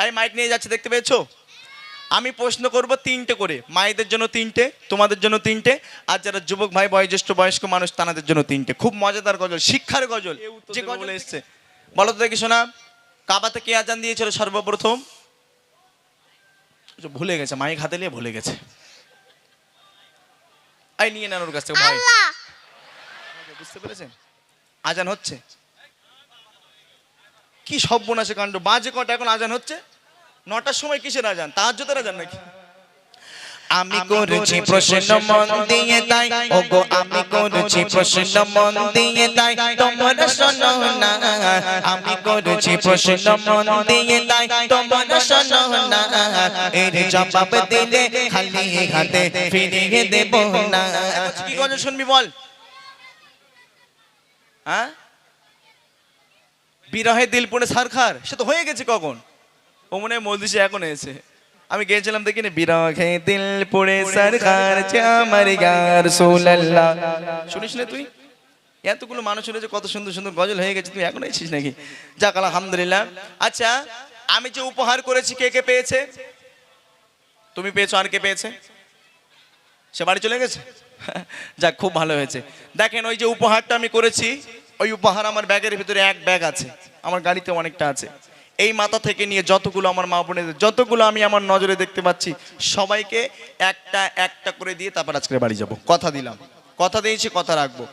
এই মাইক নিয়ে যাচ্ছে দেখতে পেয়েছো? আমি প্রশ্ন করব তিনটে করে, মায়েদের জন্য তিনটে, তোমাদের জন্য তিনটে, আর যারা যুবক ভাই বয়োজ্যেষ্ঠ বয়স্ক মানুষ তাদের জন্য তিনটে। খুব মজাদার গজল, শিক্ষার গজল। যে গজল এসছে বলো তো দেখি শোনা। কাবাতে কে আজান দিয়েছিল সর্বপ্রথম? ভুলে গেছে, মাইক হাতে নিয়ে ভুলে গেছে। এই নিয়ে নেন ওর কাছ থেকে ভাই। বুঝতে পেরেছেন? আজান হচ্ছে। কি সর্বনাশে কাণ্ড! বাজে কটা এখন? আজান হচ্ছে 9টার সময়। কিসের আজান? তাহাজ্জুদের আজান নাকি? আমি করেছি প্রশ্ন মন দিয়ে তাই, ওগো আমি করেছি প্রশ্ন মন দিয়ে তাই, তোমরা শোনো না। আমি করেছি প্রশ্ন মন দিয়ে তাই, তোমরা শোনো না। এর জবাব দিলে খালি হাতে ফিরিয়ে দেব না। কি গজল শুনবি বল? হ্যাঁ, বিরহে দিল পড়ে সারখার, সে তো হয়ে গেছে কখন। ও মনে হয় মলদিসে এখন এসে। আমি গিয়েছিলাম দেখিনি, বিরহে দিল পড়ে সারখার আমার ইয়া রাসূলুল্লাহ। শুনিস না তুই? এতগুলো মানুষ শুনেছে, কত সুন্দর সুন্দর গজল হয়ে গেছে, তুই এখন এসেছিস নাকি? যাক আলহামদুলিল্লাহ। আচ্ছা, আমি যে উপহার করেছি কে কে পেয়েছে? তুমি পেয়েছো, আর কে পেয়েছে? সে বাড়ি চলে গেছে? যাক, খুব ভালো হয়েছে। দেখেন, ওই যে উপহারটা আমি করেছি, ওই উপহার আমার ব্যাগের ভিতরে এক ব্যাগ আছে, আমার গাড়িতে অনেকটা আছে। এই মাথা থেকে নিয়ে যতগুলো আমার মা বোনেদের, যতগুলো আমি আমার নজরে দেখতে পাচ্ছি, সবাইকে একটা একটা করে দিয়ে তারপর আজকে বাড়ি যাব। কথা দিলাম, কথা দিয়েছি, কথা রাখবো।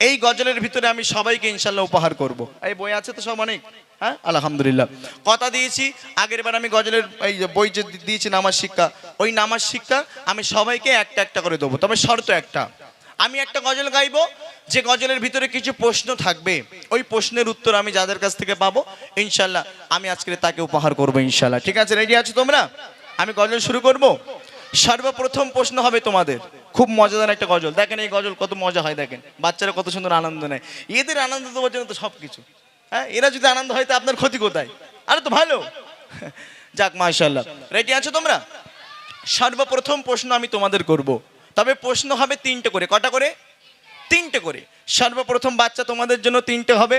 এই গজলের ভিতরে আমি সবাইকে ইনশাল্লাহ উপহার করব। এই বই আছে তো সব অনেক? হ্যাঁ আলহামদুলিল্লাহ, কথা দিয়েছি। আগের বার আমি গজলের এই বই যে দিয়েছি নামাজ শিক্ষা, ওই নামাজ শিক্ষা আমি সবাইকে একটা একটা করে দেবো। তবে শর্ত একটা, আমি একটা গজল গাইবো, যে গজলের ভিতরে কিছু প্রশ্ন থাকবে, ওই প্রশ্নের উত্তর আমি যাদের কাছ থেকে পাবো ইনশাল্লাহ আমি আজকে তাকে উপহার করবো ইনশাল্লাহ। ঠিক আছে? রেডি আছো তোমরা? আমি গজল শুরু করব। সর্বপ্রথম প্রশ্ন হবে তোমাদের, খুব মজাদার একটা গজল। দেখেন এই গজল কত মজা হয়, দেখেন বাচ্চারা কত সুন্দর আনন্দ নেয়। এদের আনন্দ দেওয়ার জন্য তো সব কিছু। হ্যাঁ, এরা যদি আনন্দ হয় তা আপনার ক্ষতি কোথায়? আরে তো ভালো। যাক মাশাআল্লাহ। রেডি আছো তোমরা? সর্বপ্রথম প্রশ্ন আমি তোমাদের করব, তবে প্রশ্ন হবে তিনটে করে। কটা করে? তিনটে করে। সর্বপ্রথম বাচ্চা তোমাদের জন্য তিনটে হবে,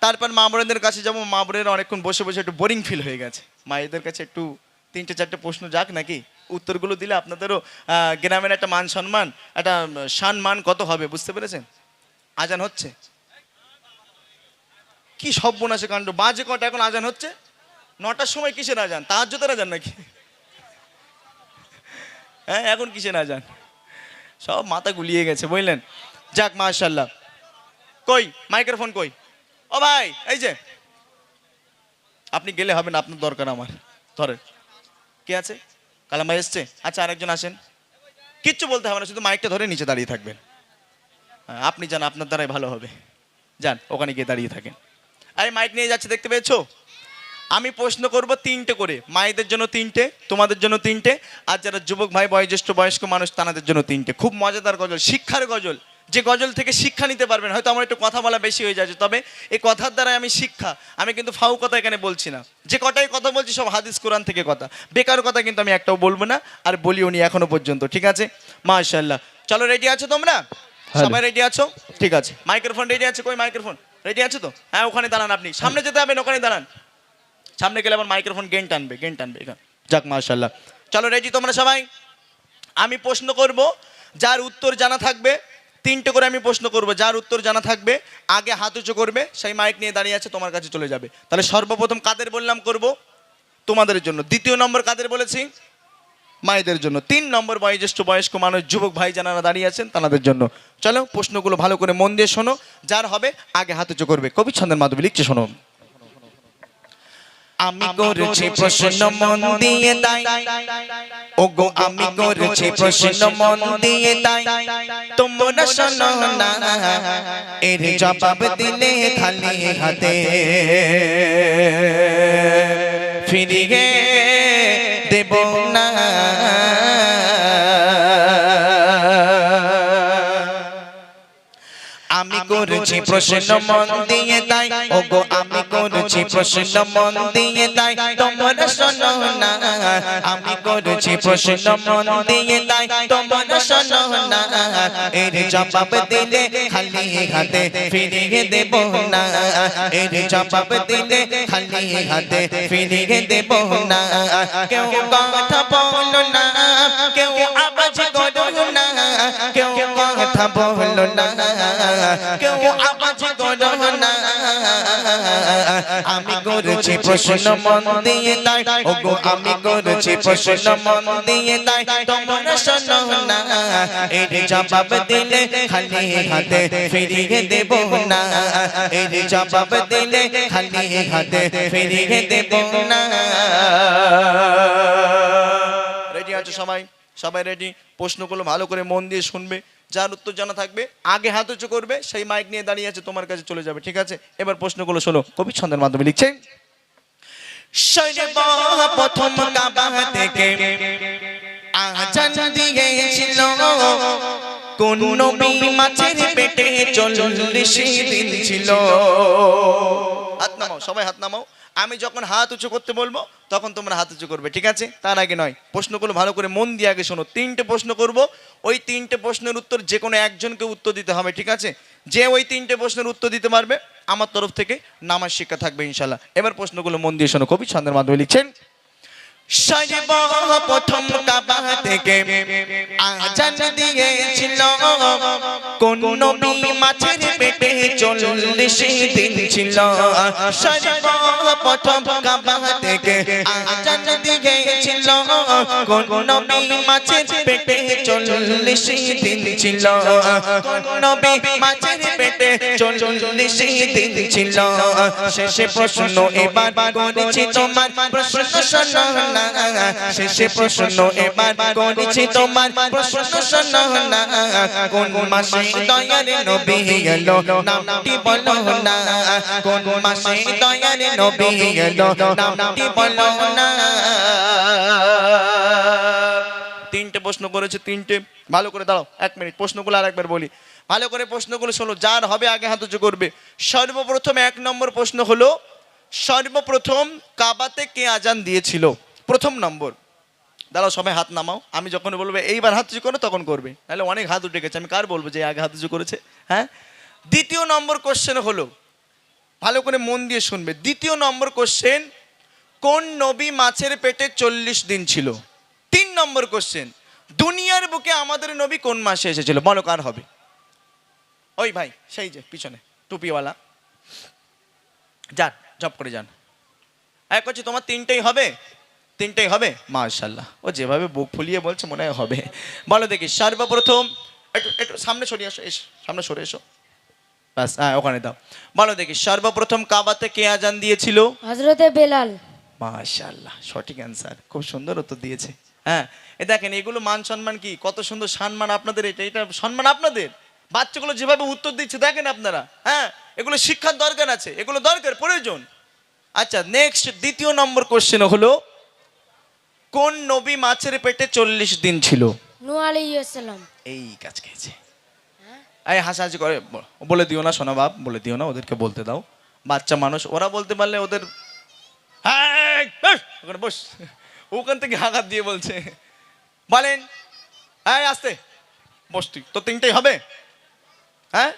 তারপর মা বোনেদের কাছে যাবো। মা বোনেরা অনেকক্ষণ বসে বসে একটু বোরিং ফিল হয়ে গেছে, মায়েদের কাছে একটু তিনটে চারটে প্রশ্ন যাক নাকি, উত্তরগুলো দিলে আপনাদেরও গ্রামের একটা মান সম্মান, একটা সম্মান কত হবে, বুঝতে পেরেছেন? আজান হচ্ছে। কি সর্বনাশে কাণ্ড! বাজে কটা এখন? আজান হচ্ছে 9টার সময়। কিসের আজান? তাহাজ্জুদের আজান নাকি? হ্যাঁ, এখন কিসের আজান? সব মাথা গুলিয়ে গেছে, বুঝলেন? যাক মাশাআল্লাহ। কই মাইক্রোফোন কই? ও ভাই, এই যে আপনি গেলে হবে না, আপনার দরকার আমার। ধরেন, কে আছে? কালাম ভাই এসছে? আচ্ছা, আরেকজন আসেন। কিচ্ছু বলতে হবে না, শুধু মাইকটা ধরে নিচে দাঁড়িয়ে থাকবেন। হ্যাঁ, আপনি যান, আপনার দ্বারাই ভালো হবে। যান, ওখানে গিয়ে দাঁড়িয়ে থাকেন। আরে মাইক নিয়ে যাচ্ছে দেখতে পেয়েছো? আমি প্রশ্ন করব তিনটে করে, মায়েদের জন্য তিনটে, তোমাদের জন্য তিনটে, আর যারা যুবক ভাই বয়োজ্যেষ্ঠ বয়স্ক মানুষ তাদের জন্য তিনটে। খুব মজাদার গজল, শিক্ষার গজল। যে গজল থেকে শিক্ষা নিতে পারবেন। হয়তো আমার একটু কথা বলা বেশি হয়ে যাচ্ছে, তবে এই কথার দ্বারা আমি শিক্ষা, আমি কিন্তু ফাউ কথা এখানে বলছি না। যে কটাই কথা বলছি সব হাদিস কোরআন থেকে কথা, বেকার কথা কিন্তু আমি একটাও বলবো না, আর বলিও নি এখনো পর্যন্ত। ঠিক আছে? মাশাআল্লাহ। চলো, রেডি আছো তোমরা? সবাই রেডি আছো? ঠিক আছে। মাইক্রোফোন রেডি আছে? কই মাইক্রোফোন? রেডি আছে তো? হ্যাঁ, ওখানে দাঁড়ান, আপনি সামনে যেতে হবেন, ওখানে দাঁড়ান। সামনে গেলে আবার মাইক্রোফোন গেন টানবে, গেন টানবে এখানে। যাক মাশাআল্লাহ। চলো, রেডি তোমরা সবাই? আমি প্রশ্ন করব, যার উত্তর জানা থাকবে, তিনটে করে আমি প্রশ্ন করব, যার উত্তর জানা থাকবে আগে হাত উঁচু করবে, সেই মাইক নিয়ে দাঁড়িয়ে আছে তোমার কাছে চলে যাবে। তাহলে সর্বপ্রথম কাদের বললাম করব? তোমাদের জন্য। দ্বিতীয় নম্বর কাদের বলেছি? মায়েদের জন্য। 3 নম্বর বয়োজ্যেষ্ঠ বয়স্ক মানুষ, যুবক ভাই যারা দাঁড়িয়ে আছেন তাদের জন্য। চলো, প্রশ্নগুলো ভালো করে মন দিয়ে শোনো, যার হবে আগে হাত উঁচু করবে। কবি ছন্দের মাধ্যমে লিখছে, শোনো। আমি করেছি প্রশ্ন মন দিয়ে তাই, ওগো আমি করেছি প্রশ্ন মন দিয়ে তাই, তোমরা শোনো না। এর জবাব দিলে খালি হাতে ফিরিয়ে দেব না। আমি করেছি প্রশ্ন মন দিয়ে তাই, ওগো আমি করেছি প্রশ্ন মন দিয়ে তাই, তোমরা শোনো না। আমি করেছি প্রশ্ন মন দিয়ে তাই তোমরা শোনো না এর জবাব দিলে খালি হাতে ফিরিয়ে দেব না এর জবাব দিলে খালি হাতে ফিরিয়ে দেব না কেউ কথা বলো না কেউ আওয়াজ করো না কেউ কথা বলো না কেউ আওয়াজ করো না আমি করেছি প্রশ্ন মন দিয়ে তাই ওগো আমি করেছি প্রশ্ন মন দিয়ে তাই তোমরা শোনো না এর জবাব দিলে খালি হাতে ফিরিয়ে দেব না এর জবাব দিলে খালি হাতে ফিরিয়ে দেব না রেডি আছো সবাই? সবাই রেডি? প্রশ্নগুলো ভালো করে মন দিয়ে শুনবে, যার উত্তর জানা থাকবে আগে হাত উঁচু করবে, সেই মাইক নিয়ে দাঁড়িয়ে আছে তোমার কাছে চলে যাবে, ঠিক আছে? এবার প্রশ্নগুলো শোনো। কবি ছন্দের মাধ্যমে লিখছে, সর্বপ্রথম কাবা থেকে আজান দিয়েছিল কোন নবী মাছের পেটে 40 দিন ছিল। হাত নামাও, সবাই হাত নামাও। আমি যখন হাত উঁচু করতে বলবো তখন তোমরা হাত উঁচু করবে, ঠিক আছে? তার আগে নয়। প্রশ্নগুলো ভালো করে মন দিয়ে আগে শোনো। 3টে প্রশ্ন করব, ওই 3টে প্রশ্নের উত্তর যে কোনো একজনকে উত্তর দিতে হবে, ঠিক আছে? যে ওই 3টে প্রশ্নের উত্তর দিতে পারবে আমার তরফ থেকে নামাজ শিক্ষা থাকবে ইনশাল্লাহ। এবার প্রশ্নগুলো মন দিয়ে শোনো। কবি ছন্দের মাধ্যমে লিখছেন, সর্বপ্রথম কাবা থেকে আজান দিয়েছিল কোন নবী মাছের পেটে 40 দিন ছিল। সর্বপ্রথম কাবা থেকে আজান দিয়েছিল কোন নবী মাছের পেটে 40 দিন ছিল। কোন নবী মাছের পেটে 40 দিন ছিল। শেষে প্রশ্ন এবার করেছি তোমার, প্রশ্ন শোনো না শেষে প্রশ্ন এবার করেছি তোমার, প্রশ্ন শোনো না কোন মাসে দয়ার নবী এলো নামটি বলো না কোন মাসে দয়ার নবী এলো নামটি বলো না। 3টে প্রশ্ন করেছে, 3টে। ভালো করে দাঁড়াও, 1 মিনিট। প্রশ্নগুলো আরেকবার বলি, ভালো করে প্রশ্নগুলো শোনো। যার হবে আগে হাত উঁচু করবে। সর্বপ্রথম 1 নম্বর প্রশ্ন হলো, সর্বপ্রথম কাবাতে কে আজান দিয়েছিল? প্রথম নম্বর। দাঁড়াও, সবাই হাত নামাও। আমি যখন বলবো এইবার হাত উঁচু করো তখন করবে, নাহলে অনেক হাত উঠে গেছে, আমি কার বলবো যে আগে হাত উঁচু করেছে? হ্যাঁ। 2য় নম্বর কোশ্চেন হলো, ভালো করে মন দিয়ে শুনবে। 2য় নম্বর কোশ্চেন, কোন নবী মাছের পেটে 40 দিন ছিল? 3 নম্বর কোশ্চেন, দুনিয়ার বুকে আমাদের নবী কোন মাসে এসেছিল? বলো কার হবে? ওই ভাই, সেই যে পিছনে টুপিওয়ালা, যান জব করে যান। এক হচ্ছে তোমার 3টেই হবে? 3টেই হবে? মাশাআল্লাহ, ও যেভাবে বুক ফুলিয়ে বলছে মনে হয় হবে। বলো দেখি, সর্বপ্রথম একটু একটু সামনে সরে আসো, সামনে সরে এসো, ব্যাস, হ্যাঁ ওখানে দাও। বলো দেখি, সর্বপ্রথম কাবাতে কে আজান দিয়েছিল? হযরতে বেলাল। মাশাআল্লাহ, সঠিক অ্যান্সার, খুব সুন্দর উত্তর দিয়েছে। হ্যাঁ, এ দেখেন, এগুলো মান সম্মান কি, কত সুন্দর সম্মান আপনাদের। এটা সম্মান আপনাদের। বাচ্চাগুলো যেভাবে উত্তর দিচ্ছে দেখেন আপনারা, হ্যাঁ, এগুলো শিক্ষার দরকার আছে, এগুলো দরকার, প্রয়োজন। আচ্ছা, নেক্সট 2য় নম্বর কোশ্চেন হলো, কোন নবী মাছের পেটে 40 দিন ছিল? নূহ আলাইহিস সালাম। এই কাজ খেয়েছে। এই হাসাহাসি করে বলে দিও না, শোনো বাপ, বলে দিও না, ওদেরকে বলতে দাও। বাচ্চা মানুষ, ওরা বলতে পারলে ওদের, হ্যাঁ ওখানে বস, ওখান থেকে আঘাত দিয়ে বলছে। বলেন, হ্যাঁ আসতে বস। তুই তো 3টেই হবে? হ্যাঁ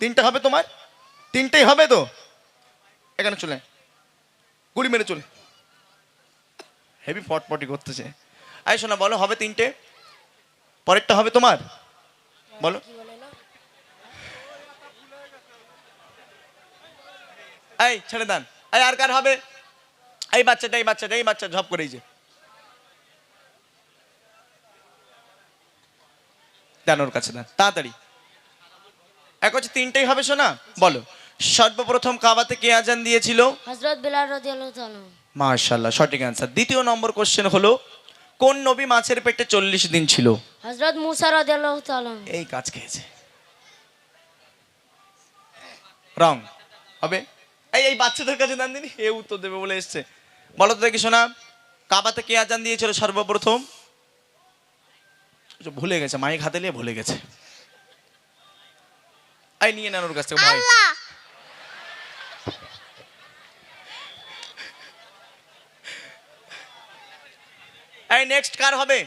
3টে হবে তোমার? 3টেই হবে তো? এখানে চলে, গুড়ি মেরে চলে, হেভি পটপটি করতেছে। আয় শোনা, বলো হবে 3টে? পরেরটা হবে তোমার? বলো। এই ছেড়ে দেন। এই আর কার হবে? এই বাচ্চাটা, এই বাচ্চাটা, এই বাচ্চা ঝপ করেই যে দেন, ওর কাছে দেন তাড়াতাড়ি। এক হচ্ছে 3টেই হবে শোনা। বলো, সর্বপ্রথম কাবাতে কে আজান দিয়েছিল? হযরত বেলাল রাদিয়াল্লাহু তাআলা। মাশাআল্লাহ, সঠিক অ্যান্সার। 2য় নম্বর কোশ্চেন হলো, কোন নবী মাছের পেটে 40 দিন ছিল? হযরত মুসা রাদিয়াল্লাহু তাআলা। এই কাজ খেয়েছে, রং হবে। এই বাচ্চাদের কাছে দেন দিনি, এ উত্তর দেবে বলে এসছে। বলো তো দেখি শোনা, কাবাতে কে আজান দিয়েছিল সর্বপ্রথম? ভুলে গেছে, মাইক হাতে নিয়ে ভুলে গেছে। এই নিয়ে নেন ওর কাছ থেকে ভাই। এই নেক্সট কার হবে?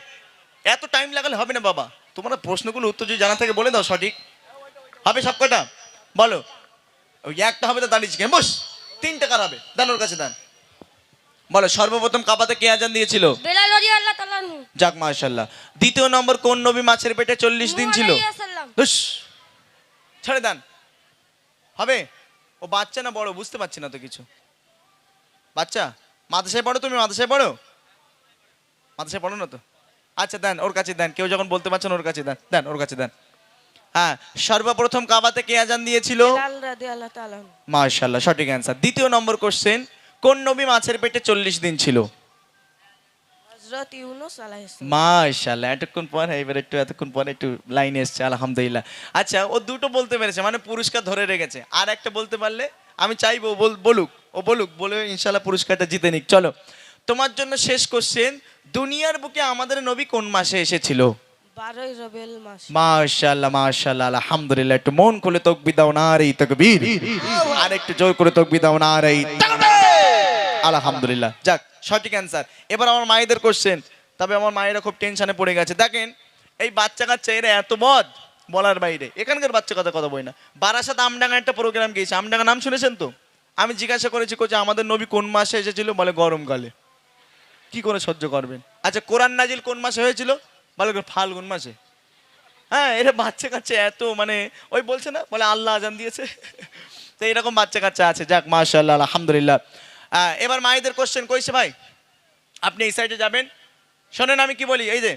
এত টাইম লাগালে হবে না বাবা, তোমরা প্রশ্নগুলো উত্তর যদি জানা থাকে বলে দাও, সঠিক হবে সব কটা বলো। ওই একটা হবে তো দাঁড়িয়েছি কেন, বস। 3 কার হবে, দেন ওর কাছে দেন। বলো সর্বপ্রথম কাবাতে কে আজান দিয়েছিল? বেলাল রাদিয়াল্লাহু তাআলা আনহু। যাক মাশাআল্লাহ। দ্বিতীয় নম্বর কোন নবী মাছের পেটে 40 দিন ছিল? নূহ আলাইহিস সালাম। ধুস, ছেড়ে দেন। হবে? ও বাচ্চা না বড় বুঝতে পারছি না তো কিছু। বাচ্চা? মাদ্রাসায় পড়ো তুমি? মাদ্রাসায় পড়ো? মাদ্রাসায় পড়ো না তো? আচ্ছা দেন ওর কাছে দেন, কেউ যখন বলতে পারছেন ওর কাছে দেন, দেন ওর কাছে দেন। হ্যাঁ, সর্বপ্রথম কাবাতে কে আজান দিয়েছিল? বেলাল রাদিয়াল্লাহু তাআলা আনহু। মাশাআল্লাহ, সঠিক অ্যান্সার। দ্বিতীয় নম্বর কোশ্চেন, কোন নবী মাছের পেটে 40 দিন ছিল? হযরত ইউনূস আলাইহিস সালাম। মাশাআল্লাহ, এতক্ষণ পরে একটু লাইনে এসছে, আলহামদুলিল্লাহ। আচ্ছা, ও দুটো বলতে পেরেছে, মানে পুরস্কার ধরে রেখেছে। আর একটা বলতে পারলে আমি চাইবো বলুক, বলে ইনশাআল্লাহ পুরস্কারটা জিতে নিক। চলো, তোমার জন্য শেষ কোশ্চেন, দুনিয়ার বুকে আমাদের নবী কোন মাসে এসেছিল? 12 রবিউল মাস। মাশাআল্লাহ, আলহামদুলিল্লাহ। একটু মন খুলে তাকবীর দাও, নারে তাকবীর। আর একটু জোর করে তাকবীর দাও, নারে তাকবীর। আলহামদুলিল্লাহ, যাক সঠিক অ্যান্সার। এবার আমার মায়েদের কোশ্চেন, তবে আমার মায়েরা খুব টেনশনে পড়ে গেছে। দেখেন এই বাচ্চা কাচ্চা এরা এত বলার বাইরে। এখানকার বাচ্চা কথা বই না। বারাসাত আমডাঙ্গা একটা প্রোগ্রাম গিয়েছে, আমডাঙ্গা নাম শুনেছেন তো? আমি জিজ্ঞাসা করেছি কোচে আমাদের নবী কোন মাসে এসেছিল? বলে গরমকালে। কি করে সহ্য করবেন? আচ্ছা, কোরআন নাজিল কোন মাসে হয়েছিল? বলে ফাল্গুন মাসে। হ্যাঁ, এরা বাচ্চা কাচ্চা এত, মানে ওই বলছে না, বলে আল্লাহ আজান দিয়েছে। তো এরকম বাচ্চা কাচ্চা আছে। যাক মাশাআল্লাহ, আলহামদুলিল্লাহ। এবার মায়েদের কোশ্চেন কইছে ভাই, আপনি এই সাইডে যাবেন। শোনেন আমি কি বলি, এই যে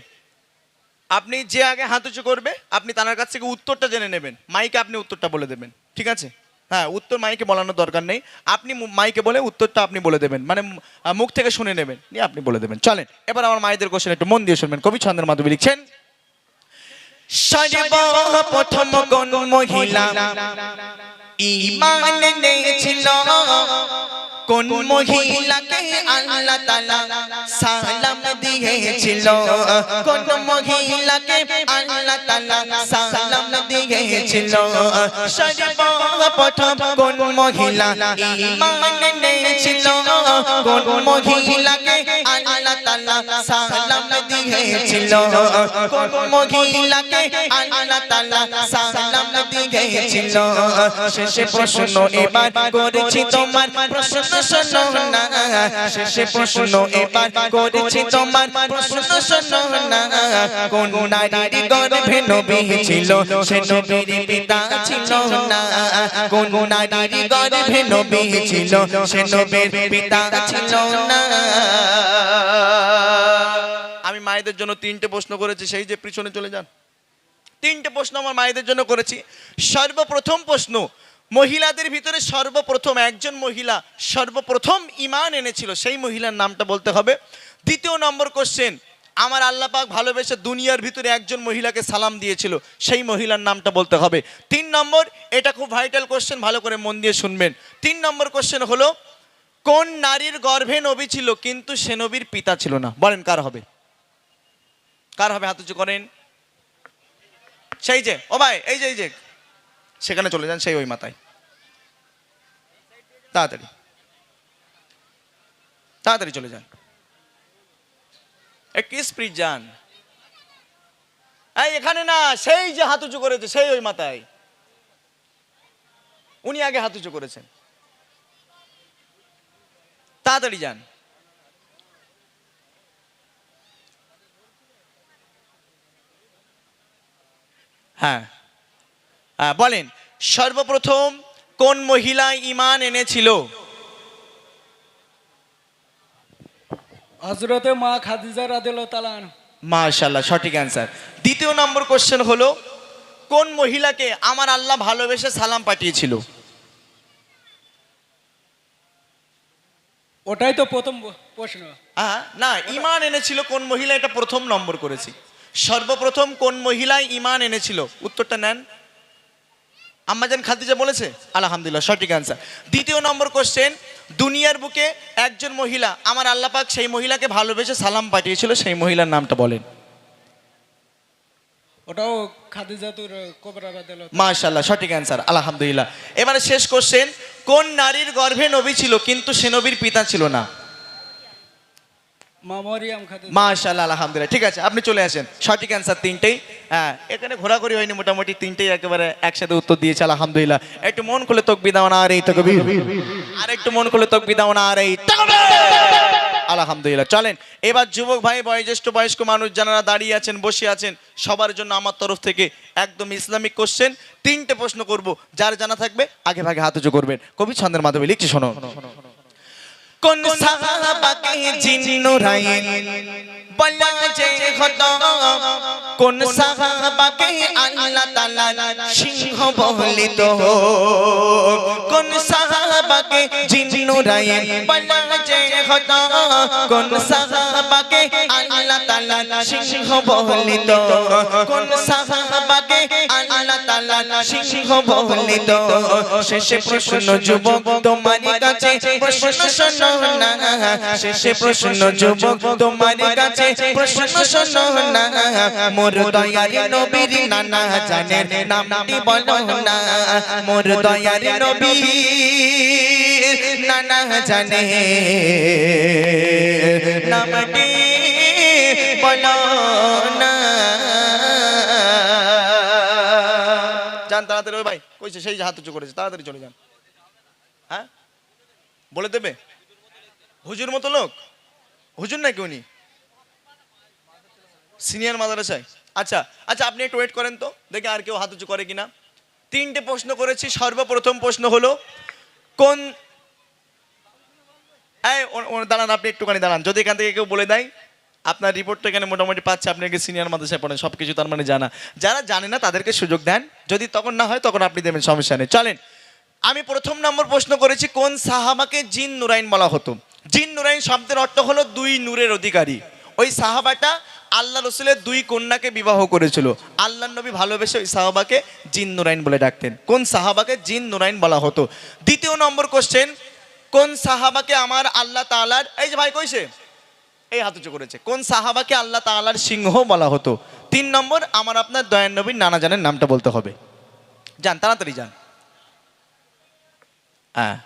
আপনি যে আগে হাত উঁচু করবে, আপনি তার কাছ থেকে উত্তরটা জেনে নেবেন, মাইকে আপনি উত্তরটা বলে দেবেন, ঠিক আছে? হ্যাঁ, উত্তর মাইকে বলানোর দরকার নেই, আপনি মাইকে বলে উত্তরটা আপনি বলে দেবেন, মানে মুখ থেকে শুনে নেবেন, নিয়ে আপনি বলে দেবেন। চলেন এবার আমার মায়েদের কোশ্চেন একটু মন দিয়ে শুনবেন। কবি ছন্দের মাধবী লিখছেন, সর্বপ্রথম কোন মহিলা ঈমান এনেছিল? কোন মহিলাকে আল্লাহ তাআলা সালাম দিয়েছিল? কোন মহিলাকে আল্লাহ তাআলা সালাম দিয়েছিল? সর্বপ্রথম কোন মহিলা ঈমান এনেছিল? কোন মহিলাকে আল্লাহ তাআলা সালাম দিয়েছিল? কোন মহিলাকে আল্লাহ তাআলা সালাম দিয়েছিল? শেষে প্রশ্ন এবার করেছি তোমার, প্রশ্ন শোনো না। শেষে প্রশ্ন এবার করেছি তোমার, প্রশ্ন শোনো না। কোন নারীর গর্ভে নবী ছিল? সে নবীর পিতা ছিল না। কোন নারীর গর্ভে নবী ছিল? সে নবীর পিতা ছিল না। আমি মায়েদের জন্য 3টে প্রশ্ন করেছি, সেই যে পিছনে চলে যান। 3টে প্রশ্ন আমার মায়েদের জন্য করেছি। সর্বপ্রথম প্রশ্ন, মহিলাদের ভিতরে সর্বপ্রথম একজন মহিলা সর্বপ্রথম ঈমান এনেছিল, সেই মহিলার নামটা বলতে হবে। দ্বিতীয় নম্বর কোশ্চেন, আমার আল্লাহ পাক ভালোবেসে দুনিয়ার ভিতরে একজন মহিলাকে সালাম দিয়েছিল, সেই মহিলার নামটা বলতে হবে। 3 নম্বর, এটা খুব ভাইটাল কোশ্চেন, ভালো করে মন দিয়ে শুনবেন। 3 নম্বর কোশ্চেন হলো, কোন নারীর গর্ভে নবী ছিল কিন্তু সে নবীর পিতা ছিল না? বলেন কার হবে? কার হবে? হাত উঁচু করেন। সেই যে, ও ভাই, এই যে সেখানে চলে যান, সেই ওই মাথায়, তাড়াতাড়ি চলে যান, একটু স্পিড যান। এই এখানে না, সেই যে হাত উঁচু করেছে সেই ওই মাথায়, উনি আগে হাত উঁচু করেছেন, তাড়াতাড়ি যান। হ্যাঁ, বলেন সর্বপ্রথম কোন মহিলা ঈমান এনেছিল? হযরতে মা খাদিজা রাদিয়াল্লাহু তাআলা আনহা। মাশাআল্লাহ, সঠিক অ্যান্সার। দ্বিতীয় নম্বর কোশ্চেন হলো, কোন মহিলাকে আমার আল্লাহ ভালোবেসে সালাম পাঠিয়েছিল? ওটাই তো প্রথম প্রশ্ন। না, ঈমান এনেছিল কোন মহিলা, এটা প্রথম নম্বর করেছি। সর্বপ্রথম কোন মহিলায় ঈমান এনেছিল, উত্তরটা নেন। আম্মাজান খাদিজা বলেছে, আলহামদুলিল্লাহ, সঠিক অ্যান্সার। দ্বিতীয় নম্বর কোশ্চেন, দুনিয়ার বুকে একজন মহিলা আমার আল্লাহ পাক সেই মহিলাকে ভালোবেসে সালাম পাঠিয়েছিল, সেই মহিলার নামটা বলেন। ওটাও খাদিজাতুর কুবরা রাদিয়াল্লাহু। মাশাআল্লাহ, সঠিক অ্যান্সার, আলহামদুলিল্লাহ। এবারে শেষ কোশ্চেন, কোন নারীর গর্ভে নবী ছিল কিন্তু সে নবীর পিতা ছিল না? মা মরিয়াম খাদিজা। মাশাআল্লাহ, আলহামদুলিল্লাহ। ঠিক আছে, আপনি চলে আসেন। সঠিক অ্যান্সার তিনটেই। হ্যাঁ, এখানে ঘোরাঘুরি হয়নি, মোটামুটি তিনটেই একেবারে একসাথে উত্তর দিয়েছে, আলহামদুলিল্লাহ। একটু মন খুলে তাকবীর দাও না, আর এই তাকবীর। আর একটু মন খুলে তাকবীর দাও না, আর এই তাকবীর। আলহামদুলিল্লাহ। চলেন এবার যুবক ভাই, বয়োজ্যেষ্ঠ বয়স্ক মানুষ যারা দাঁড়িয়ে আছেন, বসে আছেন, সবার জন্য আমার তরফ থেকে একদম ইসলামিক কোশ্চেন। তিনটে প্রশ্ন করব, যার জানা থাকবে আগে ভাগে হাত উঁচু করবেন। কবি ছন্দের মাধ্যমে লিখছি, শোনো। কোন সাহাবাকে জিন নুরাইন বলা যে হতো, কোন সাহাবাকে আল্লাহ তাআলা সিংহ বলিত, কোন সাহাবাকে জিন নুরাইন বলা যে হতো, কোন সাহাবাকে আল্লাহ তাআলা সিংহ বলিত, কোন সাহাবাকে আল্লাহ তাআলা সিংহ বলিত। শেষে প্রশ্ন যুবক তোমার কাছে, প্রশ্ন শোনো না, শেষে প্রশ্ন যুবক তোমার কাছে, প্রশ্ন শোনো না, মোর দয়ার নবীর নানা জানের নামটি বলো না, মোর দয়ার নবীর নানা জানে নামটি বলো না। যান তাড়াতাড়ি, ওই ভাই কইছে সেই যে হাত উঁচু করেছে, তাড়াতাড়ি চলে যান। হ্যাঁ, বলে দেবে? হুজুর মতো লোক? হুজুর নাকি উনি? সিনিয়র মাদ্রাসায়? আচ্ছা আচ্ছা, আপনি একটু ওয়েট করেন তো, দেখে আর কেউ হাত উঁচু করে কিনা। তিনটে প্রশ্ন করেছি। সর্বপ্রথম প্রশ্ন হলো কোন, দাঁড়ান, আপনি একটুখানি দাঁড়ান। যদি এখান থেকে কেউ বলে দেয়, আপনার রিপোর্টটা এখানে মোটামুটি পাচ্ছে, আপনি আগে সিনিয়র মাদ্রাসায় পড়েন, সব কিছু তার মানে জানা। যারা জানে না তাদেরকে সুযোগ দেন, যদি তখন না হয় তখন আপনি দেবেন, সমস্যা নেই। চলেন, আমি প্রথম নম্বর প্রশ্ন করেছি কোন সাহাবাকে জিন নুরাইন বলা হতো। জিন নুরাইন শব্দের অর্থ হলো দুই নূরের অধিকারী। ওই সাহাবাটা আল্লাহ রসুলের দুই কন্যাকে বিবাহ করেছিল। আল্লাহ নবী ভালোবেসে ওই সাহাবাকে জিন নুরাইন বলে ডাকতেন। কোন সাহাবাকে জিন নুরাইন বলা হতো? দ্বিতীয় নম্বর কোশ্চেন, কোন সাহাবাকে আমার আল্লাহ তাআলার, এই যে ভাই কইছে, এই হাত উঁচু করেছে, কোন সাহাবাকে আল্লাহ তাআলার সিংহ বলা হতো? তিন নম্বর, আমার আপনার দয়ার নবীর নানা জানের নামটা বলতে হবে। যান তাড়াতাড়ি যান। হ্যাঁ,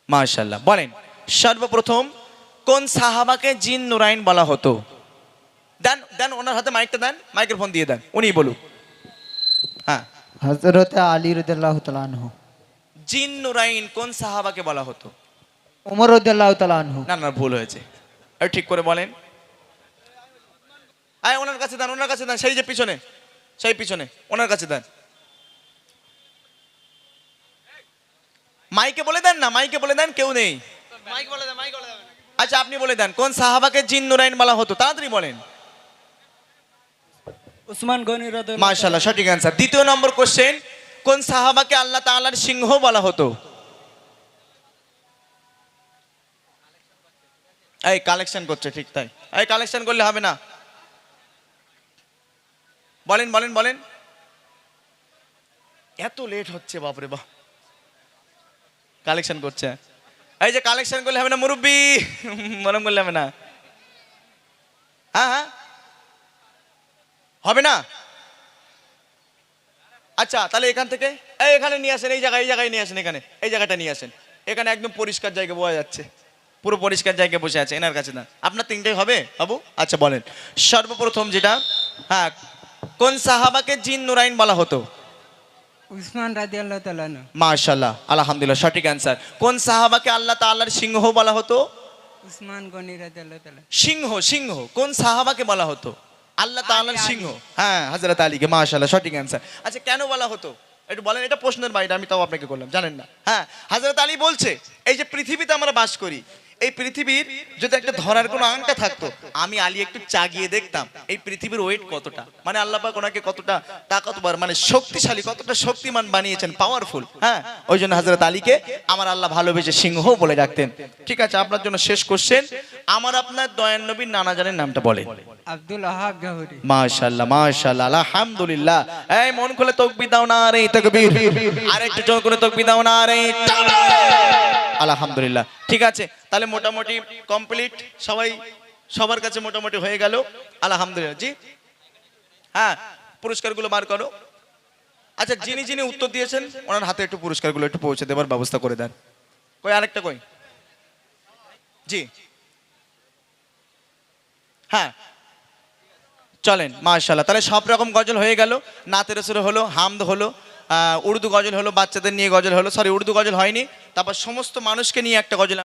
মাশাআল্লাহ। বলেন সর্বপ্রথম কোন সাহাবাকে জিন নুরাইন বলা হতো? দেন দেন, ওনার হাতে মাইকটা দেন, মাইক্রোফোন দিয়ে দেন, উনি বলুন। হ্যাঁ, হযরত আলী রাদিয়াল্লাহু তাআলা আনহু। জিন নুরাইন কোন সাহাবাকে বলা হতো? ওমর রাদিয়াল্লাহু তাআলা আনহু। না না, ভুল হয়েছে, আর ঠিক করে বলেন। আয় ওনার কাছে দেন, ওনার কাছে দেন, সেই যে পিছনে, সেই পিছনে ওনার কাছে দেন। মাইকে বলে দেন না, মাইকে বলে দেন, কেউ নেই। আচ্ছা আপনি বলে দেন, কোন সাহাবাকে জিন নুরাইন বলা হতো? তাড়াতাড়ি বলেন। উসমান গনি রাদিয়াল্লাহু। মাশাআল্লাহ, সঠিক অ্যান্সার। দ্বিতীয় নম্বর কোশ্চেন, কোন সাহাবাকে আল্লাহ তাআলার সিংহ বলা হতো? এই কালেকশন করছে, ঠিক তাই, এই কালেকশন করলে হবে না। বলেন বলেন বলেন। এত লেট হচ্ছে, বাপরে বাপ। কালেকশন করছে, এই যে কালেকশন করলে হবে না মুরব্বি, মরম করলে হবে না। হ্যাঁ হ্যাঁ, হবে না। আচ্ছা তাহলে এখান থেকে, এই এখানে নিয়ে আসেন, এই জায়গায় নিয়ে আসেন, এখানে এই জায়গাটা নিয়ে আসেন। এখানে একদম পরিষ্কার জায়গা বোঝা যাচ্ছে, পুরো পরিষ্কার জায়গায় বসে আছে, এনার কাছে না। আপনার তিনটেই হবে বাবু? আচ্ছা বলেন সর্বপ্রথম যেটা, হ্যাঁ, কোন সাহাবাকে জিন নুরাইন বলা হতো? উসমান রাদিয়াল্লাহু তাআলা আনহু। মাশাআল্লাহ, আলহামদুলিল্লাহ, সঠিক অ্যান্সার। কোন সাহাবাকে আল্লাহ তাআলার সিংহ বলা হতো? উসমান গনি রাদিয়াল্লাহু তাআলা। সিংহ, সিংহ কোন সাহাবাকে বলা হতো? আল্লাহ তাআলার সিংহ, হ্যাঁ, হযরত আলীকে। মাশাআল্লাহ, সঠিক অ্যান্সার। আচ্ছা কেন বলা হতো একটু বলেন, এটা প্রশ্নের বাইরে, আমি তাও আপনাকে করলাম, জানেন না। হ্যাঁ, হযরত আলী বলছে, এই যে পৃথিবীতে আমরা বাস করি, এই পৃথিবীর যদি একটা ধরার কোনো আংটা থাকতো, আমি আলী একটু চাগিয়ে দেখতাম এই পৃথিবীর ওয়েট কতটা, মানে আল্লাহ পাক ওনাকে কতটা তাকতবার, মানে শক্তিশালী, কতটা শক্তিমান বানিয়েছেন, পাওয়ারফুল। হ্যাঁ, ওই জন্য হযরত আলীকে আমার আল্লাহ ভালোবেসে সিংহ বলে ডাকতেন। ঠিক আছে, আপনার জন্য শেষ কোশ্চেন, আমার আপনার দয়ার নবীর নানা জানের নামটা বলেন। আব্দুল ওয়াহাব জহুরি। মাশাআল্লাহ মাশাআল্লাহ, আলহামদুলিল্লাহ। এই মন খুলে তাকবীর দাও না, রে তাকবীর। আরেকটু জোর করে তাকবীর দাও না, রে তাকবীর। আলহামদুলিল্লাহ, ঠিক আছে, তাহলে মোটামুটি কমপ্লিট, সবাই সবার কাছে মোটামুটি হয়ে গেল, আলহামদুলিল্লাহ। জি হ্যাঁ, পুরস্কারগুলো বার করো। আচ্ছা, যিনি যিনি উত্তর দিয়েছেন ওনার হাতে একটু পুরস্কারগুলো একটু পৌঁছে দেবার ব্যবস্থা করে দেন। কই আরেকটা কই? জি হ্যাঁ চলেন মাশাআল্লাহ, তাহলে সব রকম গজল হয়ে গেল, নাতের সুরে হলো, হামদ হলো, উর্দু গজল হলো, বাচ্চাদের নিয়ে গজল হলো, সরি উর্দু গজল হয়নি, তারপর সমস্ত মানুষকে নিয়ে একটা গজল